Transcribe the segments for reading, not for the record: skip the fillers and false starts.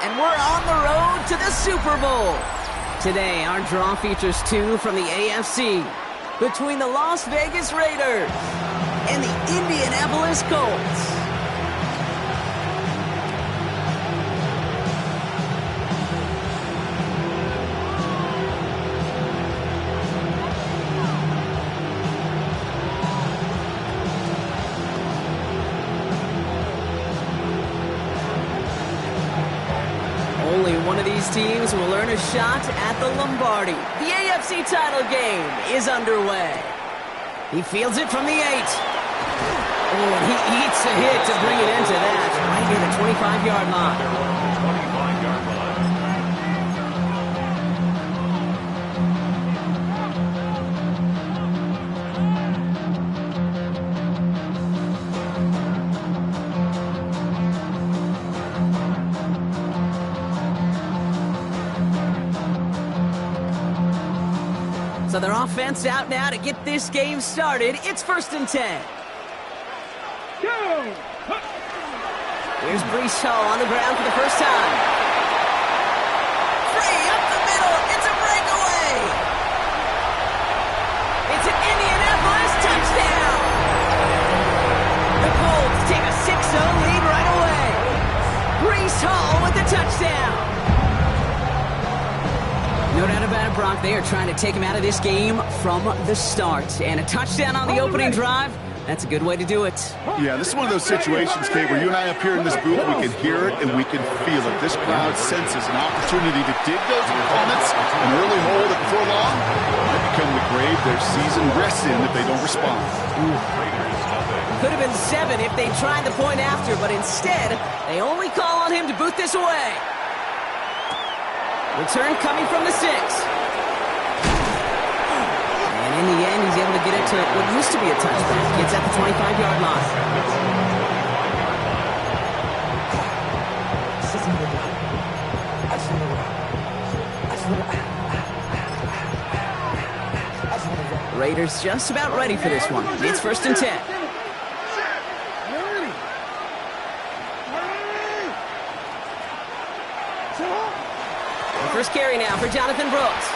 and we're on the road to the Super Bowl. Today, our draw features two from the AFC between the Las Vegas Raiders and the Indianapolis Colts. Only one of these teams will earn a shot at the Lombardi. The AFC title game is underway. He fields it from the 8. Oh, and he eats a hit to bring it into that, right near the 25-yard line. So their offense out now to get this game started. It's 1st and 10. Here's Breece Hall on the ground for the first time. Free up the middle. It's a breakaway. It's an Indianapolis touchdown. The Colts take a 6-0 lead right away. Breece Hall with the touchdown. No doubt about it, Brock. They are trying to take him out of this game from the start. And a touchdown on the opening drive, that's a good way to do it. Yeah, this is one of those situations, Kate, where you and I up here in this booth, we can hear it and we can feel it. This crowd senses an opportunity to dig those opponents an early hole that before long might become the grave their season rests in if they don't respond. Could have been 7 if they tried the point after, but instead, they only call on him to boot this away. Return coming from the 6. And in the end, he's able to get it to what used to be a touchback. Gets at the 25-yard line. Raiders just about ready for this one. It's 1st and 10. First carry now for Jonathan Brooks.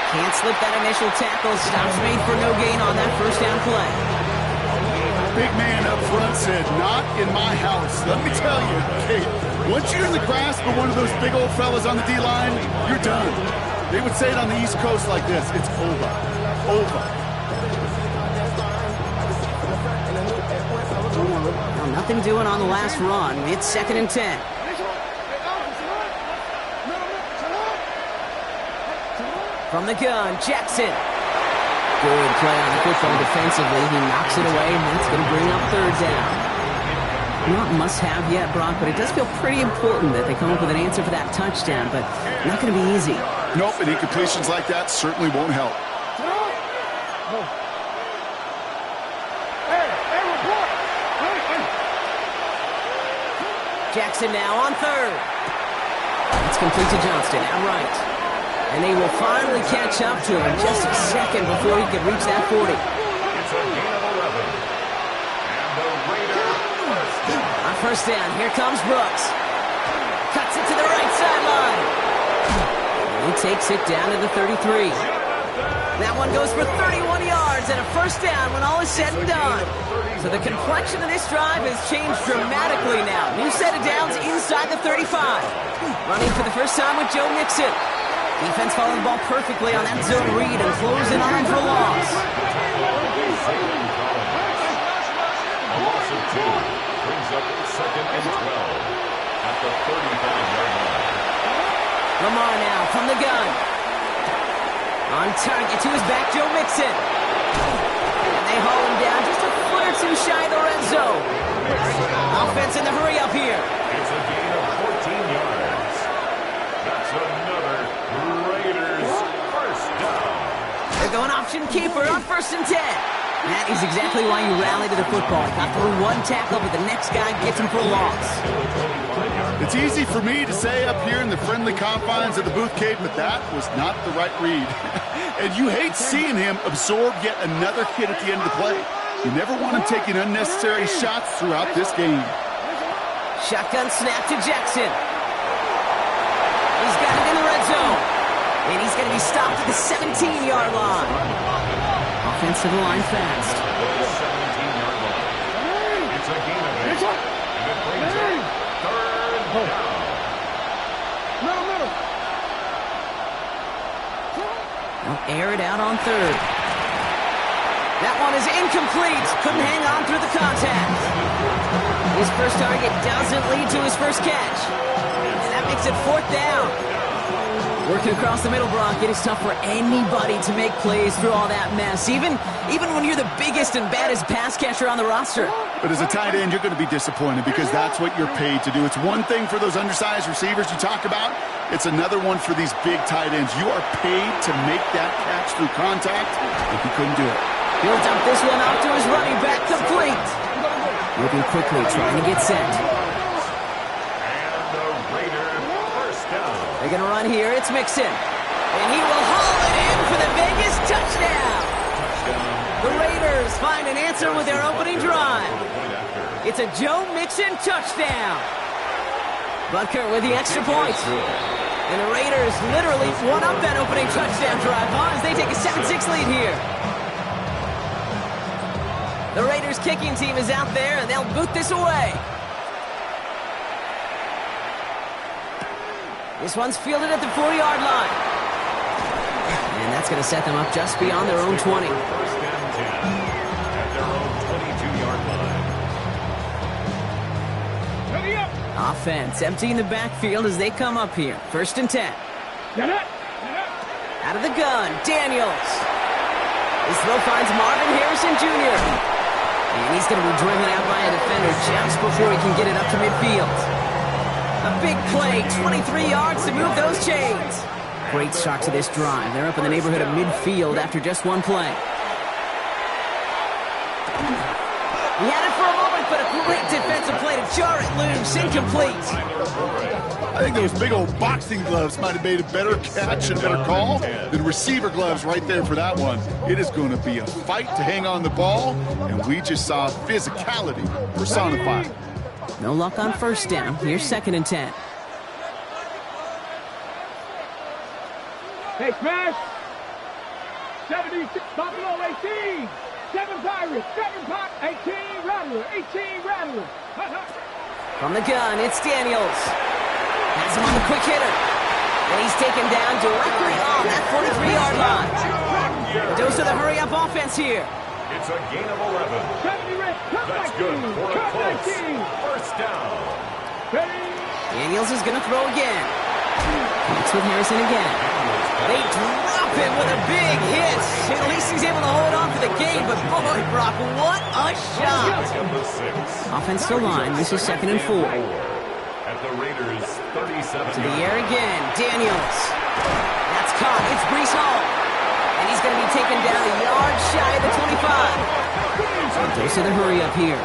Can't slip that initial tackle. Stops made for no gain on that first down play. Big man up front said, not in my house. Let me tell you, Kate, once you're in the grasp of one of those big old fellas on the D-line, you're done. They would say it on the East Coast like this. It's over. Over. Well, nothing doing on the last run. It's 2nd and 10. From the gun, Jackson. Good play on the football defensively. He knocks it away, and that's going to bring up 3rd down. Not must-have yet, Brock, but it does feel pretty important that they come up with an answer for that touchdown, but not going to be easy. Nope, and incompletions like that certainly won't help. Jackson now on 3rd. It's complete to Johnston, outright. And they will finally catch up to him just a second before he could reach that 40. It's a gain of 11. And the Raiders on 1st down, here comes Brooks. Cuts it to the right sideline. And he takes it down to the 33. That one goes for 31 yards and a 1st down when all is said and done. So the complexion of this drive has changed dramatically now. New set of downs inside the 35. Running for the first time with Joe Mixon. Defense following the ball perfectly on that zone read and closing on him for loss. A loss of 2 brings up 2nd and 12 at the 35-yard line. Lamar now from the gun. On target to his back, Joe Mixon. And they haul him down just a foot or two shy of the red zone. Offense in the hurry up here. It's a gain of 14 yards. That's another Raiders first down. They're going option keeper on 1st and 10. That is exactly why you rally to the football. Got through one tackle, but the next guy gets him for a loss. It's easy for me to say up here in the friendly confines of the booth, Cade, but that was not the right read. And you hate seeing him absorb yet another hit at the end of the play. You never want him taking unnecessary shots throughout this game. Shotgun snap to Jackson. And he's going to be stopped at the 17-yard line. Offensive line fast. 17-yard line. It's a gain of 8. And it brings up third down. They'll air it out on third. That one is incomplete. Couldn't hang on through the contact. His first target doesn't lead to his first catch. And that makes it fourth down. Working across the middle, Brock, it is tough for anybody to make plays through all that mess, even when you're the biggest and baddest pass catcher on the roster. But as a tight end, you're going to be disappointed because that's what you're paid to do. It's one thing for those undersized receivers you talk about. It's another one for these big tight ends. You are paid to make that catch through contact, if you couldn't do it. He'll dump this one off to his running back, complete. Moving quickly, trying to get set. And the Raiders first down. They're going to run here. It's Mixon. And he will haul it in for the Vegas touchdown. The Raiders find an answer with their opening drive. It's a Joe Mixon touchdown. Butker with the extra point. And the Raiders literally won up that opening touchdown drive as they take a 7-6 lead here. The Raiders kicking team is out there, and they'll boot this away. This one's fielded at the 4-yard line. And that's going to set them up just beyond their own 20. First and 10 at their own 22-yard line. Offense emptying the backfield as they come up here. First and 10. Out of the gun, Daniels. His throw finds Marvin Harrison Jr. And he's going to be driven out by a defender just before he can get it up to midfield. A big play, 23 yards to move those chains. Great start to this drive. They're up in the neighborhood of midfield after just one play. He had it for a moment, but a great defensive play to jar it loose. Incomplete. I think those big old boxing gloves might have made a better catch and better call than receiver gloves right there for that one. It is going to be a fight to hang on the ball, and we just saw physicality personified. No luck on first down. Here's second and 10. Hey, Smash! 76 Buffalo 18! 7 Pirates, 18 Rattler, 18 Rattler. From the gun, it's Daniels. Has him on the quick hitter. And he's taken down directly on that 43-yard line. A dose of the hurry-up offense here. It's a gain of 11. That's good for a close first down. Daniels is going to throw again. Connects with Harrison again. They drop him with a big hit. At least he's able to hold on for the game, but boy, Brock, what a shot. Offense to line. This is second and 4. At the Raiders 37. To the air again. Daniels. That's caught. It's Breece Hall. And he's going to be taken down a yard shy of the 25. Dose of the hurry up here.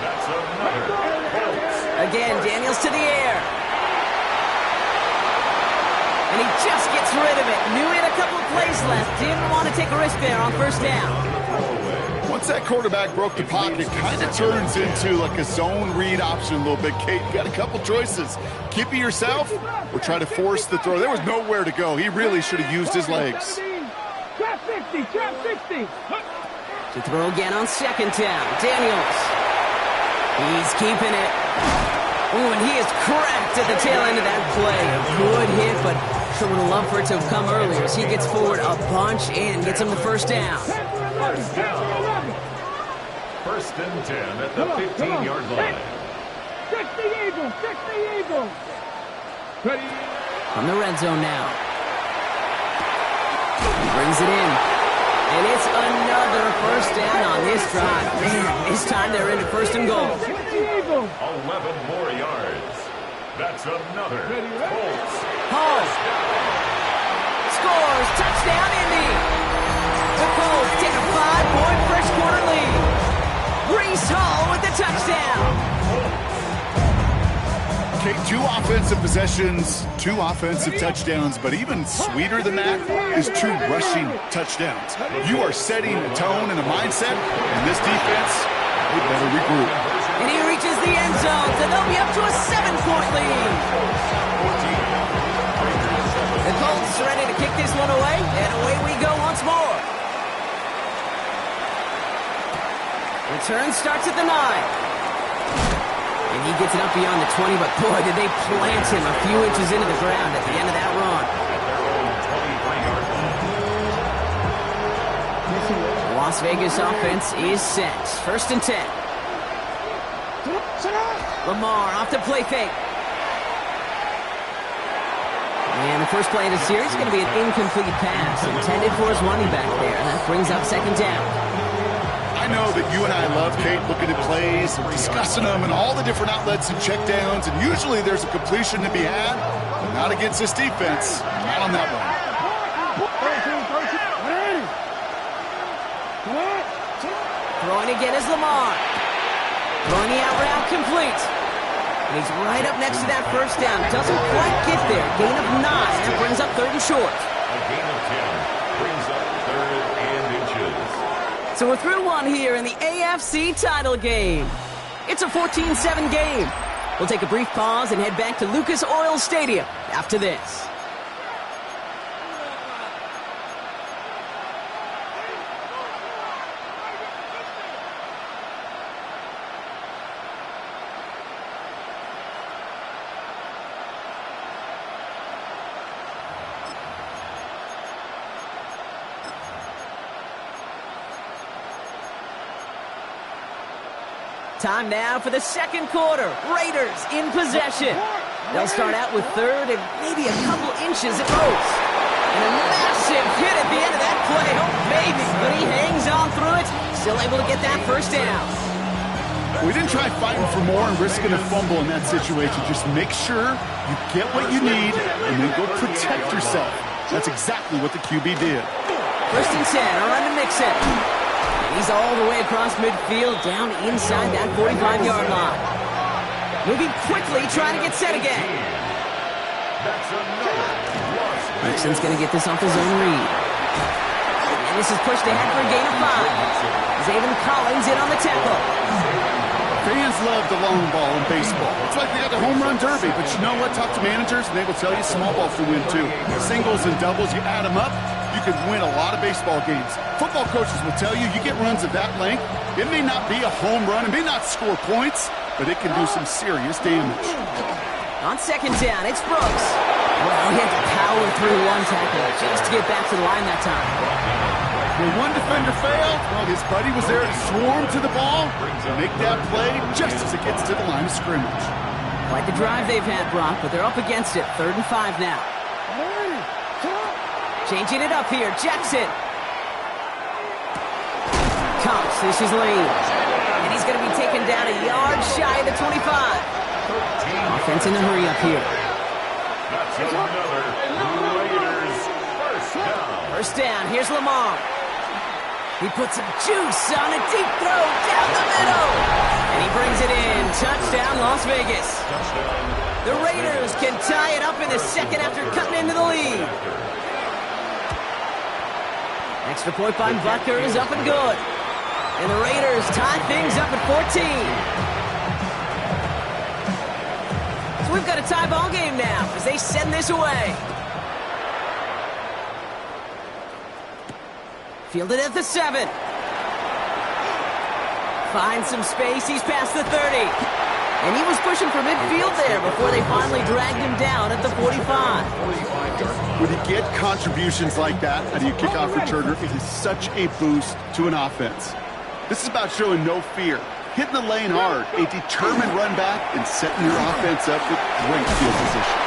That's another. Again, Daniels to the air. And he just gets rid of it. Knew he had a couple of plays left. Didn't want to take a risk there on first down. Once that quarterback broke the pocket, it kind of turns into like a zone read option a little bit. Kate, you got a couple choices. Keep it yourself or try to force the throw. There was nowhere to go. He really should have used his legs. Trap 60, trap 60. To throw again on second down. Daniels. He's keeping it. Ooh, and he is cracked at the tail end of that play. A good hit, but sure would have loved for it to have come earlier as he gets forward a bunch and gets him the first down. First down. First and 10 at the 15-yard line. 60 Eagles, 60 Eagles. Ready. From the red zone now. He brings it in. And it's another first down on this drive. Man, this time they're into first and goal. 11 more yards. That's another Colts. Hall scores. Touchdown, Indy. The Colts take a 5-point first quarter lead. Breece Hall with the touchdown. Okay, 2 offensive possessions, 2 offensive touchdowns, but even sweeter than that is 2 rushing touchdowns. You are setting a tone and a mindset, and this defense, they better regroup. And he reaches the end zone, so they'll be up to a 7-point lead. The Colts are ready to kick thrown away, and away we go once more. Return starts at the 9. And he gets it up beyond the 20, but boy, did they plant him a few inches into the ground at the end of that run. The Las Vegas offense is set. 1st and 10. Lamar off the play fake. And the first play of the series is going to be an incomplete pass intended for his running back there. And that brings up 2nd down. I know that you and I love, Kate, looking at plays and discussing them and all the different outlets and checkdowns, and usually there's a completion to be had, but not against this defense. Not on that one. Throwing again is Lamar. Throwing the out route complete. And he's right up next to that first down. Doesn't quite get there. Gain of 9. That brings up 3rd and short. A gain of 10 brings up 3rd and inches. So we're through one here in the AFC title game. It's a 14-7 game. We'll take a brief pause and head back to Lucas Oil Stadium after this. Time now for the second quarter. Raiders in possession. They'll start out with 3rd and maybe a couple inches at most. And a massive hit at the end of that play. Oh, baby. But he hangs on through it. Still able to get that first down. We didn't try fighting for more and risking a fumble in that situation. Just make sure you get what you need and then go protect yourself. That's exactly what the QB did. 1st and 10. A run to Mixon. He's all the way across midfield, down inside that 45-yard line. Moving quickly, trying to get set again. Mixon's going to get this off his own read. And this is pushed ahead for a gain of 5. Zaven Collins in on the tackle. Fans love the long ball in baseball. It's like they got the home run derby, but you know what? Talk to managers, and they will tell you small balls can win too. Singles and doubles, you add them up, you can win a lot of baseball games. Football coaches will tell you get runs of that length. It may not be a home run, it may not score points, but it can do some serious damage. On 2nd down, it's Brooks. Well, he had to power through one tackle just to get back to the line that time. When one defender failed, well, his buddy was there to swarm to the ball and make that play just as it gets to the line of scrimmage. Quite the drive they've had, Brock, but they're up against it. 3rd and 5 now. Changing it up here, Jackson. Cox, this is Lee. And he's going to be taken down a yard shy of the 25. Offense in a hurry up here. That's another Raiders first down. First down, here's Lamar. He puts some juice on a deep throw down the middle. And he brings it in. Touchdown, Las Vegas. The Raiders can tie it up in the second after cutting into the lead. Extra point by Butker is up and good. And the Raiders tie things up at 14. So we've got a tie ball game now as they send this away. Fielded at the 7. Finds some space. He's past the 30. And he was pushing for midfield there before they finally dragged him down at the 45. When you get contributions like that out of your kickoff returner, it is such a boost to an offense. This is about showing no fear, hitting the lane hard, a determined run back, and setting your offense up with great field position.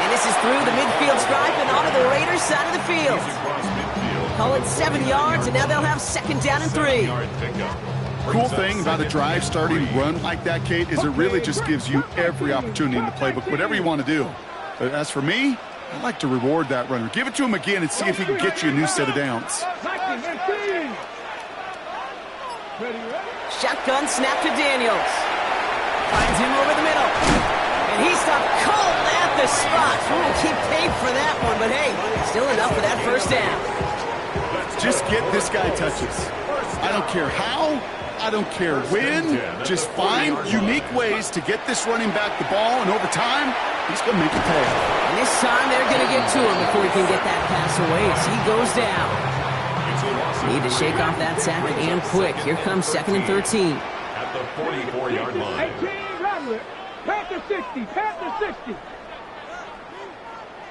And this is through the midfield stripe and onto the Raiders' side of the field. Call it 7 yards, and now they'll have 2nd down and 3. Cool thing about a drive starting run like that, Kate, is it really just gives you every opportunity in the playbook, whatever you want to do. But as for me, I like to reward that runner. Give it to him again and see if he can get you a new set of downs. Shotgun snap to Daniels. Finds him over the middle. And he stopped cold at the spot. We'll keep paid for that one, but hey, still enough for that first down. Just get this guy touches. I don't care how, I don't care. Win, just find unique ways to get this running back the ball, and over time, he's going to make it pay. And this time, they're going to get to him before he can get that pass away as he goes down. Need to shake off that sack and quick. Here comes 2nd and 13. At the 44-yard line. 18, Rattler. Panther 60, Panther 60.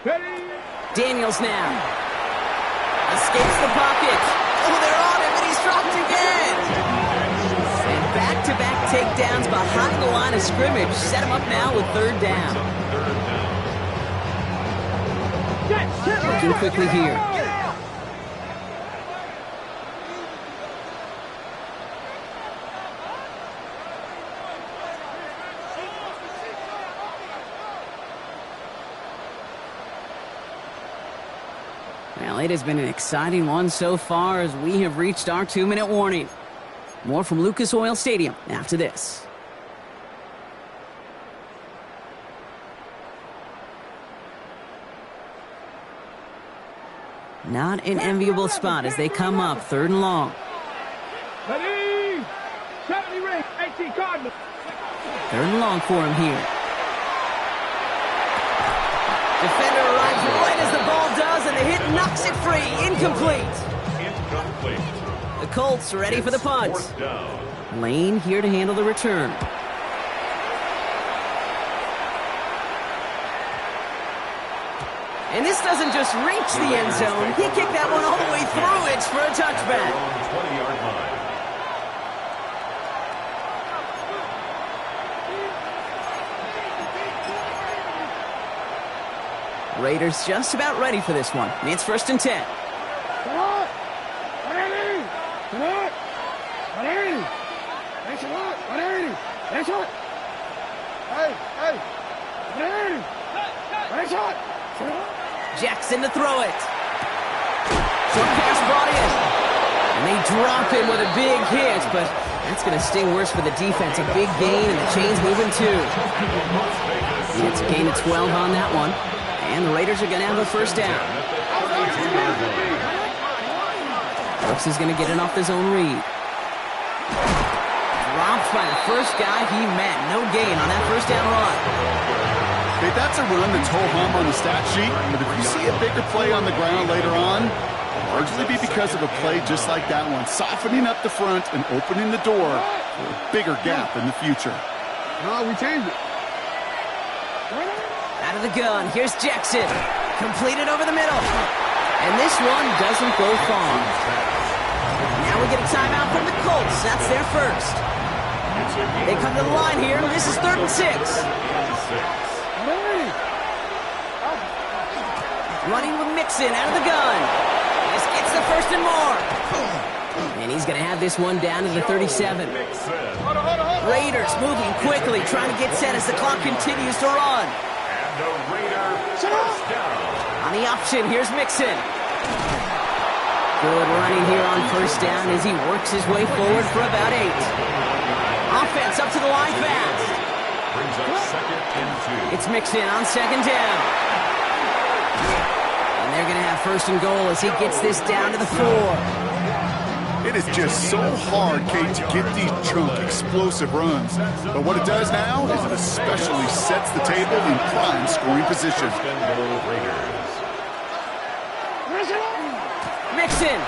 Ready? Daniels now. Escapes the pocket. Oh, they're on him, and he's dropped again. And back-to-back takedowns behind the line of scrimmage. Set him up now with 3rd down. Looking quickly here. Well, it has been an exciting one so far as we have reached our 2-minute warning. More from Lucas Oil Stadium after this. Not an enviable spot as they come up 3rd and long. Ready? 70 ring, 18 Cardinals. 3rd and long for him here. Defender arrives right as the ball does, and the hit knocks it free. Incomplete. The Colts ready for the punt. Lane here to handle the return. And this doesn't just reach the end zone. He kicked that one all the way through. It's for a touchback. 20-yard line. Raiders just about ready for this one. It's 1st and 10. Come on. Ready? Come on. Ready? That's it. Ready? That's it. Hey, hey. Ready? That's it. Jackson to throw it. Short pass brought in. And they drop him with a big hit, but that's going to sting worse for the defense. A big gain, and the chain's moving too. It's a gain of 12 on that one. And the Raiders are going to have a 1st down. Brooks is going to get it off his own read. Dropped by the first guy he met. No gain on that 1st down run. Hey, that's a run that's ho-hum on the stat sheet, but if you see a bigger play on the ground later on, it'll largely be because of a play just like that one, softening up the front and opening the door for a bigger gap in the future. No, we changed it. Out of the gun, here's Jackson. Completed over the middle. And this one doesn't go far. Now we get a timeout from the Colts. That's their 1st. They come to the line here. This is 3rd and 6. Running with Mixon out of the gun. This gets the 1st and more. And he's going to have this one down to the 37. Raiders moving quickly, trying to get set as the clock continues to run. The Raiders first down. On the option, here's Mixon. Good running here on 1st down as he works his way forward for about 8. Offense up to the line fast. Brings up 2nd and 2. It's Mixon on 2nd down. And they're going to have 1st and goal as he gets this down to the 4. It is just so hard, Kate, to get these chunk, explosive runs. But what it does now is it especially sets the table in prime scoring position. Mixon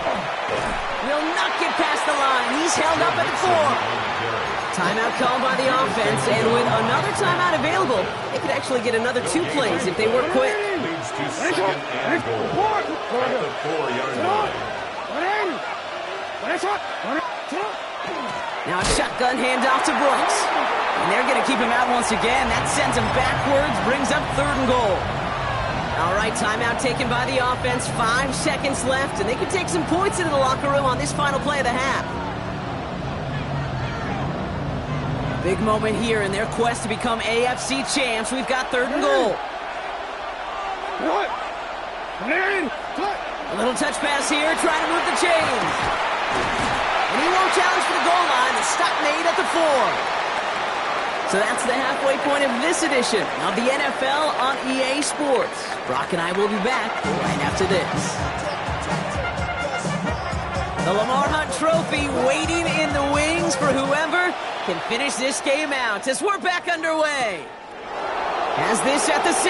will not get past the line. He's held up at the 4. Timeout called by the offense, and with another timeout available, they could actually get another 2 plays if they work quick. Leads to 2nd and goal at the 4-yard line. Now a shotgun handoff to Brooks. And they're going to keep him out once again. That sends him backwards, brings up 3rd and goal. All right, timeout taken by the offense. 5 seconds left, and they can take some points into the locker room on this final play of the half. Big moment here in their quest to become AFC champs. We've got 3rd and goal. A little touch pass here, trying to move the chains. And he won't challenge for the goal line. The stop made at the 4. So that's the halfway point of this edition of the NFL on EA Sports. Brock and I will be back right after this. The Lamar Hunt Trophy waiting in the wings for whoever can finish this game out as we're back underway. Has this at the 6.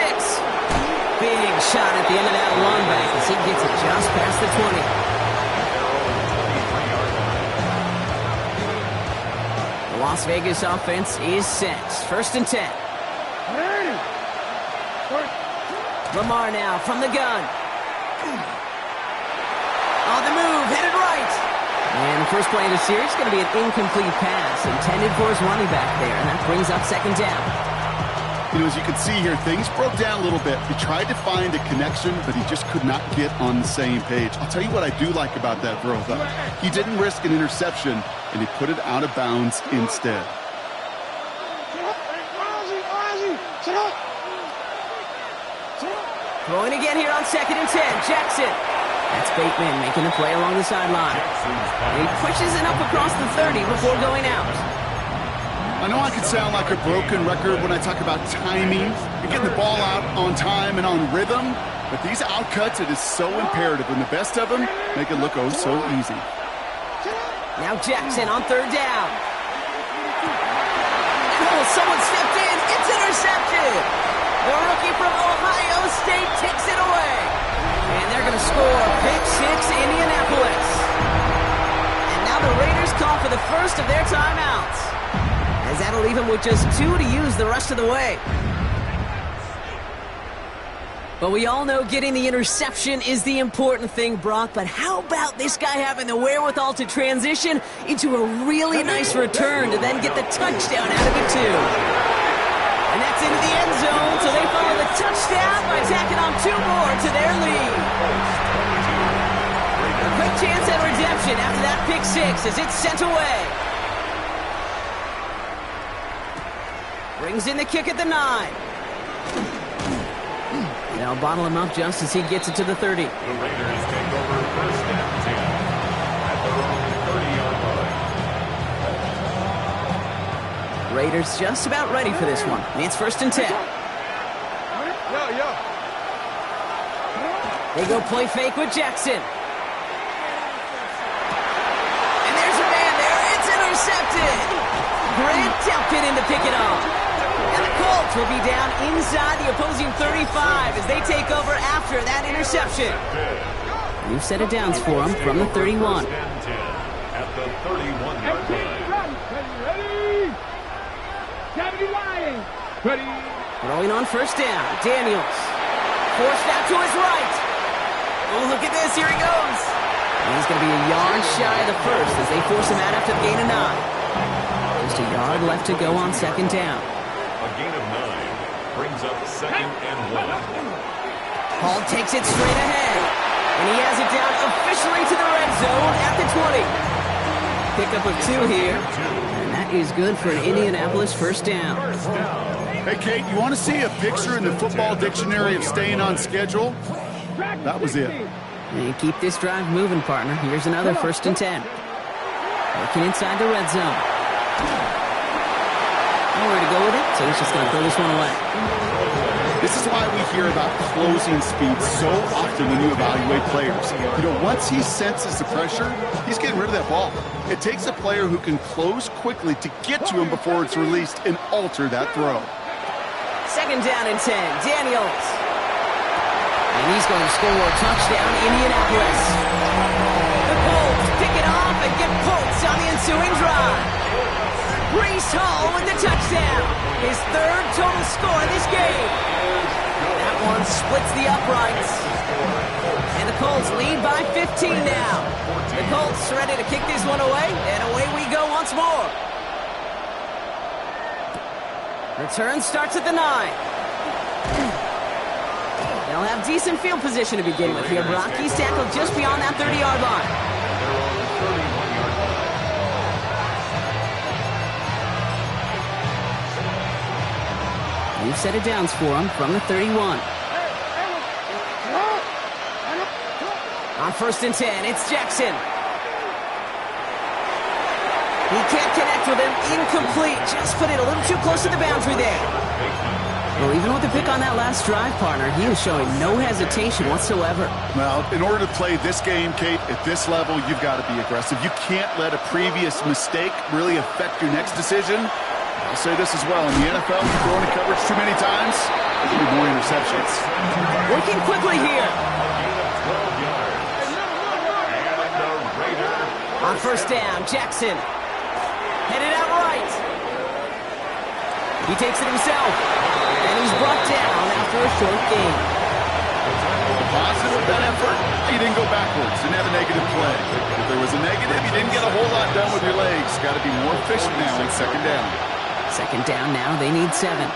Big shot at the end of that long back as he gets it just past the 20. The Las Vegas offense is set. 1st and 10. Lamar now from the gun. On the move, headed right. And the first play of the series is going to be an incomplete pass intended for his running back there, and that brings up 2nd down. You know, as you can see here, things broke down a little bit. He tried to find a connection, but he just could not get on the same page. I'll tell you what I do like about that throw, though. He didn't risk an interception, and he put it out of bounds instead. Throwing again here on 2nd and 10. Jackson. That's Bateman making the play along the sideline. He pushes it up across the 30 before going out. I know I could sound like a broken record when I talk about timing and getting the ball out on time and on rhythm, but these outcuts, it is so imperative, and the best of them make it look oh so easy. Now Jackson on 3rd down. Oh, someone stepped in. It's intercepted. The rookie from Ohio State takes it away. And they're going to score pick 6 Indianapolis. And now the Raiders call for the first of their timeouts, as that'll leave him with just 2 to use the rest of the way. But we all know getting the interception is the important thing, Brock. But how about this guy having the wherewithal to transition into a really nice return to then get the touchdown out of it, too? And that's into the end zone, so they follow the touchdown by tacking on 2 more to their lead. A quick chance at redemption after that pick 6 as it's sent away. Brings in the kick at the 9. They'll bottle him up just as he gets it to the 30. The Raiders take over 1st and 10 at their own 30-yard line. Raiders just about ready for this one. It's 1st and 10. They go play fake with Jackson. And there's a man there. It's intercepted. Grant Delpit in to pick it off. And the Colts will be down inside the opposing 35 as they take over after that interception. New set of downs for them from the 31. 1st and 10 at the 31-yard line. Ready. Throwing on 1st down. Daniels. Forced out to his right. Oh, look at this. Here he goes. And he's going to be a yard shy of the first as they force him out after the gain of 9. Just a yard left to go on 2nd down. A gain of 9 brings up 2nd and 1. Hall takes it straight ahead. And he has it down officially to the red zone at the 20. Pickup of 2 here. And that is good for an Indianapolis 1st down. Hey, Kate, you want to see a picture in the football dictionary of staying on schedule? That was it. And keep this drive moving, partner. Here's another 1st and 10. Working inside the red zone. Nowhere to go with it, so he's just going to throw this one away. This is why we hear about closing speed so often when you evaluate players. You know, once he senses the pressure, he's getting rid of that ball. It takes a player who can close quickly to get to him before it's released and alter that throw. 2nd down and 10. Daniels. And he's going to score a touchdown, Indianapolis. The Colts pick it off and get points on the ensuing drive. Breece Hall with the touchdown. His 3rd total score in this game. That one splits the uprights. And the Colts lead by 15 now. The Colts ready to kick this one away, and away we go once more. Return starts at the 9. They'll have decent field position to begin with here. Brock, he's tackled just beyond that 30-yard line. New set of downs for him from the 31. On 1st and 10, it's Jackson. He can't connect with him. Incomplete. Just put it a little too close to the boundary there. Well, even with the pick on that last drive, partner, he is showing no hesitation whatsoever. Well, in order to play this game, Kate, at this level, you've got to be aggressive. You can't let a previous mistake really affect your next decision. I'll say this as well. In the NFL, you throw into coverage too many times, there'll be more interceptions. Working quickly here. On first down, Jackson. Headed out right. He takes it himself. And he's brought down after a short gain. Positive with that effort, you didn't go backwards. Didn't have a negative play. If there was a negative, you didn't get a whole lot done with your legs. Got to be more efficient now on second down. Second down now, they need 7. Out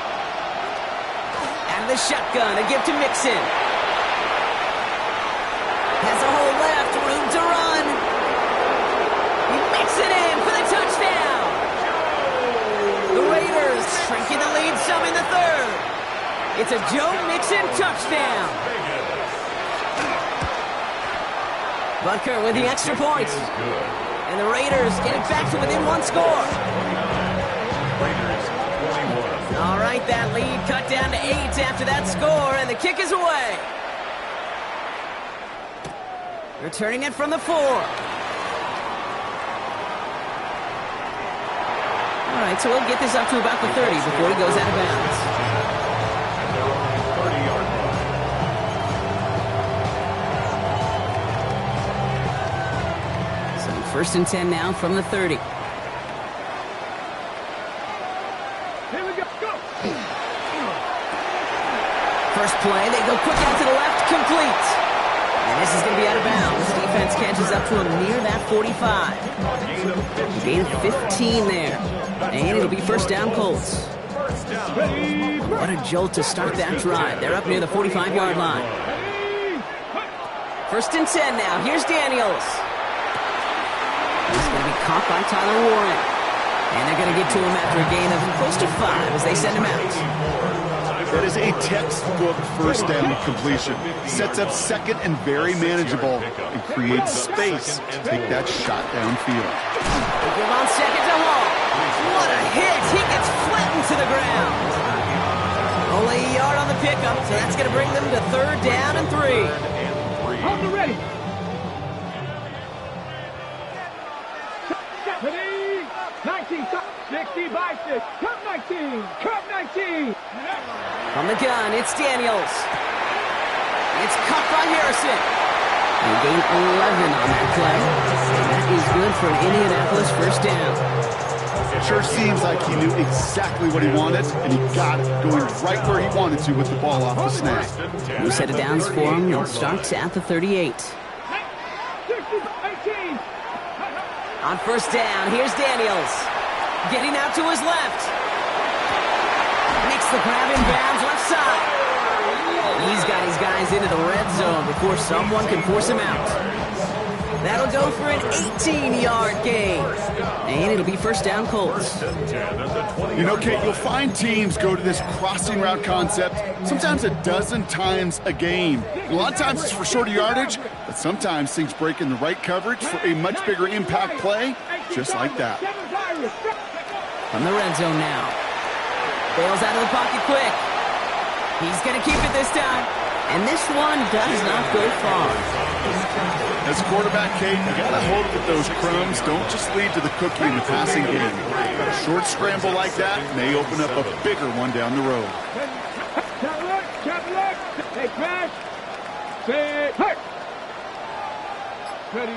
of the shotgun, a give to Mixon. Has a hole left, room to run. He makes it in for the touchdown. The Raiders shrinking the lead some in the third. It's a Joe Mixon touchdown. Butker with the extra point. And the Raiders get it back to within 1 score. All right, that lead cut down to 8 after that score, and the kick is away. Returning it from the 4. All right, so we'll get this up to about the 30 before he goes out of bounds. So first and 10 now from the 30. First play, they go quick out to the left, complete. And this is going to be out of bounds. Defense catches up to him near that 45. Gain of 15 there. And it'll be first down, Colts. What a jolt to start that drive. They're up near the 45-yard line. First and 10 now. Here's Daniels. He's going to be caught by Tyler Warren. And they're going to get to him after a gain of close to 5 as they send him out. That is a textbook first down completion. Sets up second and very manageable and creates space to take that shot downfield. They give on second to Hall. What a hit! He gets flattened to the ground. Only a yard on the pickup, so that's going to bring them to third down and 3. On the ready. 19, 60 by 6. Cup 19. Cup 19. From the gun, it's Daniels. It's caught by Harrison. They gain 11 on that play. That is good for an Indianapolis first down. It sure seems like he knew exactly what he wanted, and he got it going right where he wanted to with the ball off the snap. New set of downs for him. It starts at the 38. 18. On first down, here's Daniels. Getting out to his left. Makes the grab in bounds left side. He's got his guys into the red zone before someone can force him out. That'll go for an 18-yard gain. And it'll be first down, Colts. You know, Kate, you'll find teams go to this crossing route concept sometimes a dozen times a game. A lot of times it's for shorter yardage, but sometimes things break in the right coverage for a much bigger impact play, just like that. From the red zone now. Bails out of the pocket quick. He's going to keep it this time. And this one does not go far. As quarterback, Kate, you got to hold with those crumbs. Don't just lead to the cookie in the passing game. A short scramble like that may open up a bigger one down the road. Hey, crash. Say, hey. Ready,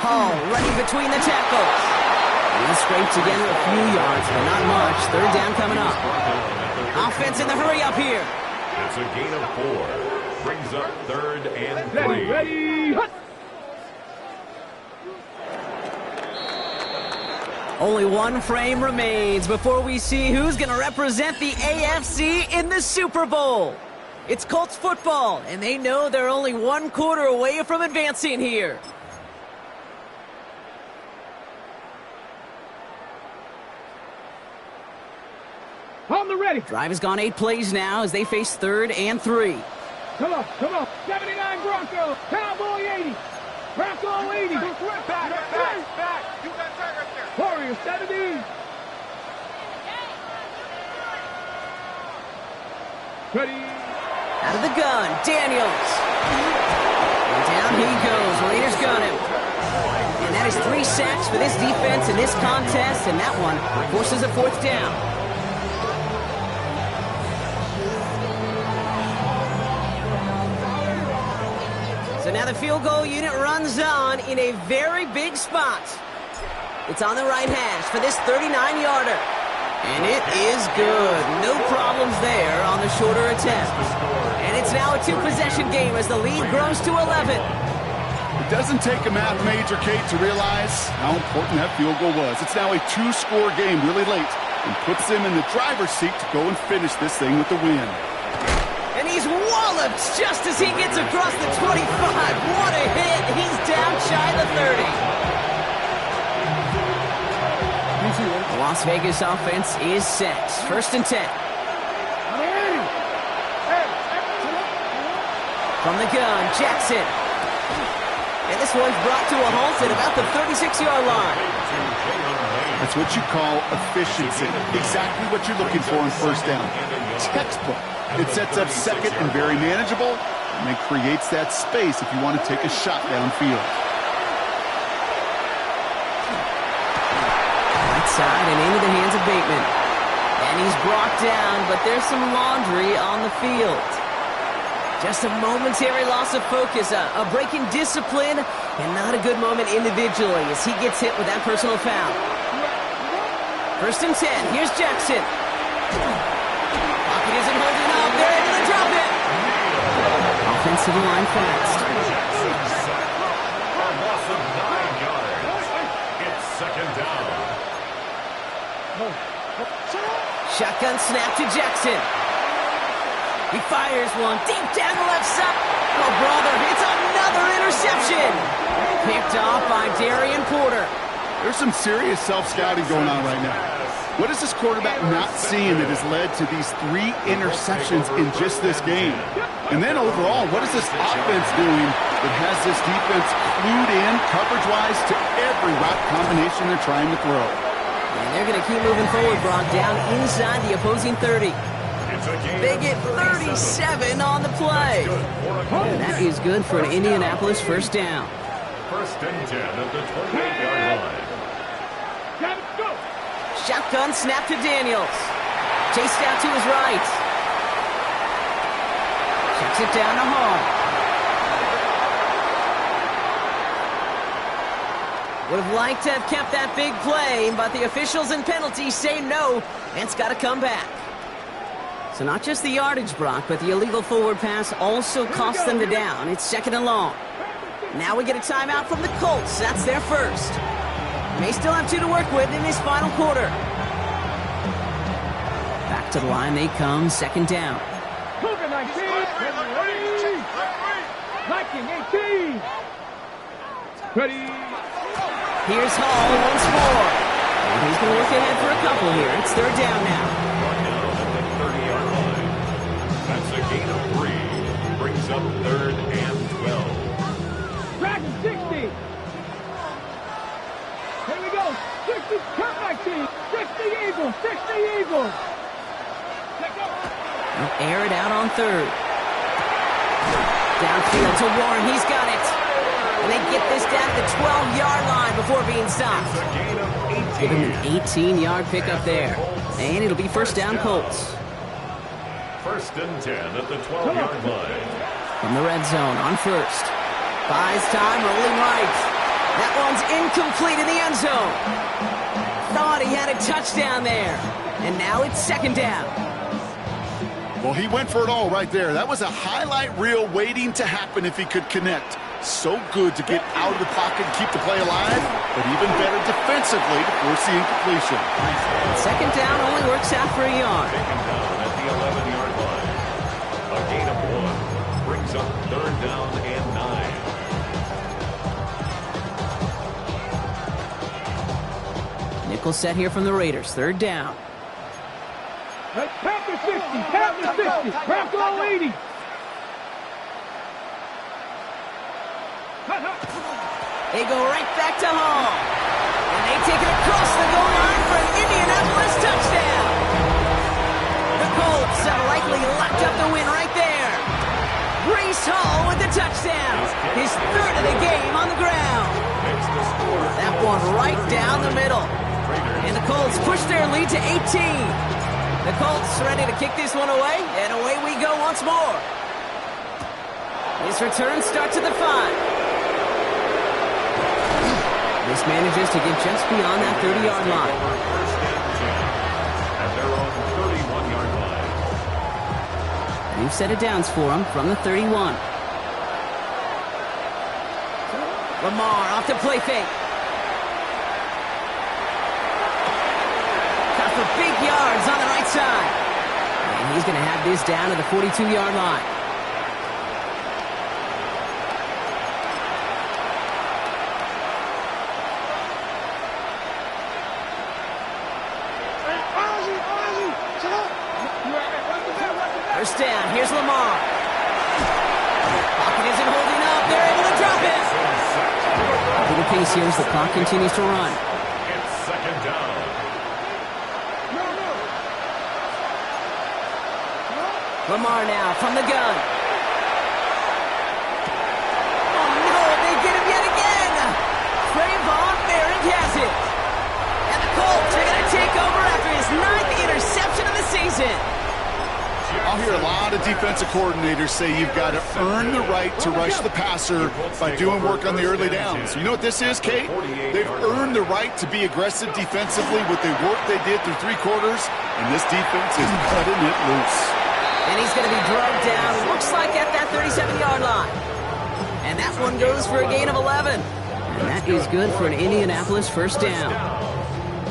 Hall running between the tackles. He scraped together a few yards, but not much. Third down coming up. Offense in the hurry up here. It's a gain of 4. Brings up third and 3. ready, hut. Only one frame remains before we see who's going to represent the AFC in the Super Bowl. It's Colts football, and they know they're only 1 quarter away from advancing here. On the ready. Drive has gone 8 plays now as they face third and 3. Come on. 79 Bronco. Cowboy 80. Bronco 80. Back. You got that right there. Warrior 70. Ready. Out of the gun, Daniels. And down he goes. Raiders gun him. And that is 3 sacks for this defense in this contest, and that one forces a 4th down. So now the field goal unit runs on in a very big spot. It's on the right hash for this 39-yarder. And it is good. No problems there on the shorter attempt. And it's now a 2-possession game as the lead grows to 11. It doesn't take a math major, Kate, to realize how important that field goal was. It's now a 2-score game really late and puts them in the driver's seat to go and finish this thing with the win. And he's walloped just as he gets across the 25. What a hit. He's down shy of the 30. The Las Vegas offense is set. 1st and 10. From the gun, Jackson. And this one's brought to a halt at about the 36-yard line. That's what you call efficiency. Exactly what you're looking for on 1st down. Textbook. It sets up 2nd and very manageable, and it creates that space if you want to take a shot downfield. Right side and into the hands of Bateman. And he's brought down, but there's some laundry on the field. Just a momentary loss of focus, a break in discipline, and not a good moment individually as he gets hit with that personal foul. 1st and 10. Here's Jackson. Pocket isn't holding up. They're able to drop it. Offensive line fast. A loss of 9 yards. It's 2nd down. Shotgun snap to Jackson. He fires one deep down the left side. Oh, brother, it's another interception. Picked off by Darian Porter. There's some serious self-scouting going on right now. What is this quarterback not seeing that has led to these 3 interceptions in just this game? And then overall, what is this offense doing that has this defense clued in coverage-wise to every route combination they're trying to throw? And they're going to keep moving forward, Brock, down inside the opposing 30. They get 37 on the play. And that is good for an Indianapolis 1st down. 1st and 10 at the 28-yard line. Shotgun snap to Daniels. Chased out to his right. Checks it down to Hall. Would have liked to have kept that big play, but the officials and penalties say no, and it's got to come back. So not just the yardage, Brock, but the illegal forward pass also cost them the down. It's 2nd and long. Now we get a timeout from the Colts. That's their first. May still have 2 to work with in this final quarter. Back to the line they come, 2nd down. Cougar 19. Viking 18. Ready. Here's Hall once more. And he's going to look ahead for a couple here. It's 3rd down now. That's a gain of 3. Brings up 3rd and 12. Dragon 60. Here we go. 60. Count 19. 60 Eagles. 60 Eagles. They'll air it out on 3rd. Downfield to Warren. He's got it. And they get this down to the 12-yard line before being stopped. Give him an 18-yard pickup there. And it'll be 1st down Colts. 1st and 10 at the 12-yard line. From the red zone on 1st. Buys time, rolling right. That one's incomplete in the end zone. Thought he had a touchdown there. And now it's 2nd down. Well, he went for it all right there. That was a highlight reel waiting to happen if he could connect. So good to get out of the pocket and keep the play alive, but even better defensively to force the incompletion. 2nd down only works out for a yard. Taken down at the 11-yard line. A gain of 1 brings up 3rd down and 9. Nickel set here from the Raiders. 3rd down. Panther 60. Panther 60. Bronco 80. They go right back to Hall. And they take it across the goal line for an Indianapolis touchdown. The Colts have likely locked up the win right there. Breece Hall with the touchdown. His third of the game on the ground. That one right down the middle. And the Colts push their lead to 18. The Colts ready to kick this one away, and away we go once more. This return starts at the 5. This manages to get just beyond that 30-yard line. At their own 31-yard line. New set of downs for him from the 31. Lamar off to play fake. Got for big yards on the right side. And he's going to have this down to the 42-yard line. First down, here's Lamar. Pocket isn't holding up, they're able to drop it. A little pace here as the clock continues to run. It's second down. Lamar now from the gun. Oh no, they get him yet again. Trayvon Merrick has it. And the Colts are going to take over after his 9th interception of the season. I'll hear a lot of defensive coordinators say you've got to earn the right to rush the passer by doing work on the early downs. You know what this is, Kate? They've earned the right to be aggressive defensively with the work they did through 3 quarters, and this defense is cutting it loose. And he's going to be drugged down, looks like at that 37-yard line. And that one goes for a gain of 11. And that is good for an Indianapolis first down.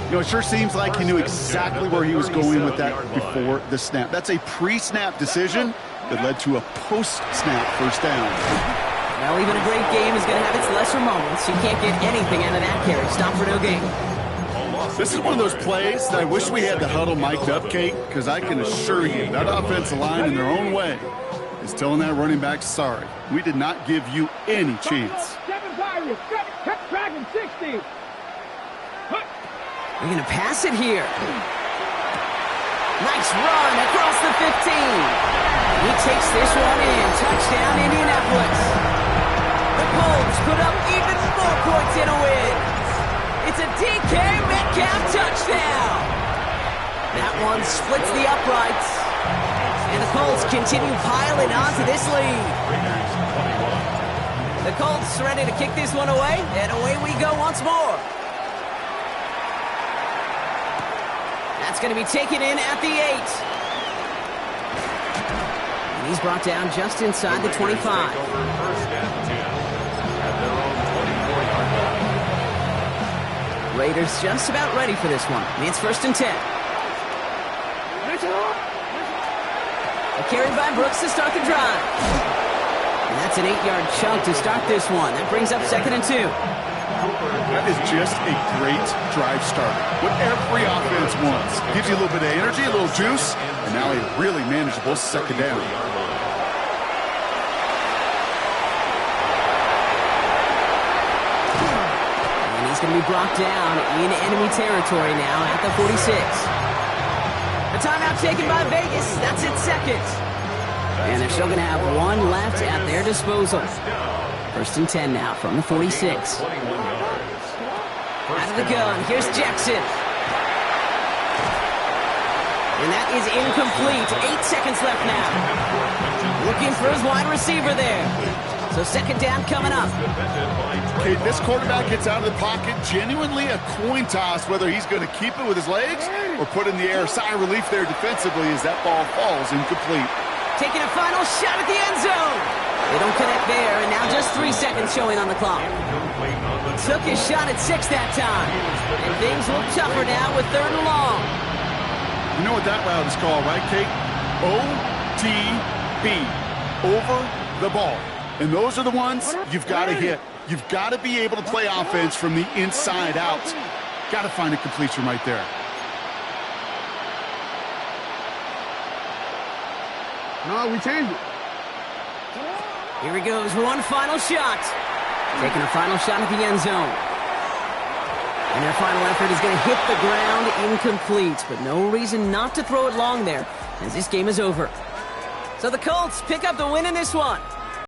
You know, it sure seems like he knew exactly where he was going with that before the snap. That's a pre-snap decision that led to a post-snap first down. Well, even a great game is going to have its lesser moments. You can't get anything out of that carry. Stop for no gain. This is one of those plays that I wish we had the huddle mic'd up, Kate, because I can assure you that offensive line in their own way is telling that running back, sorry, we did not give you any chance. Dragon 60. They're going to pass it here. Nice run across the 15. He takes this one in. Touchdown, Indianapolis. The Colts put up even more points in a win. It's a DK Metcalf touchdown. That one splits the uprights. And the Colts continue piling onto this lead. The Colts ready to kick this one away, and away we go once more. That's going to be taken in at the 8. And he's brought down just inside the 25. Raiders just about ready for this one. It's first and 10. A carry by Brooks to start the drive. And that's an 8-yard chunk to start this one. That brings up second and 2. That is just a great drive starter. What every offense wants. Gives you a little bit of energy, a little juice, and now a really manageable second down. And he's going to be brought down in enemy territory now at the 46. A timeout taken by Vegas. That's its second. And they're still going to have one left at their disposal. First and 10 now from the 46. Out of the gun, here's Jackson. And that is incomplete. 8 seconds left now. Looking for his wide receiver there. So second down coming up. Okay, this quarterback gets out of the pocket. Genuinely a coin toss whether he's going to keep it with his legs or put in the air. Sigh of relief there defensively as that ball falls incomplete. Taking a final shot at the end zone. They don't connect there, and now just 3 seconds showing on the clock. Took his shot at 6 that time. And things look tougher now with 3rd and long. You know what that route is called, right, Kate? OTB. Over the ball. And those are the ones you've got to hit. You've got to be able to play offense from the inside out. Got to find a completion right there. No, we changed it. Here he goes, one final shot. Taking a final shot at the end zone. And their final effort is going to hit the ground incomplete, but no reason not to throw it long there, as this game is over. So the Colts pick up the win in this one.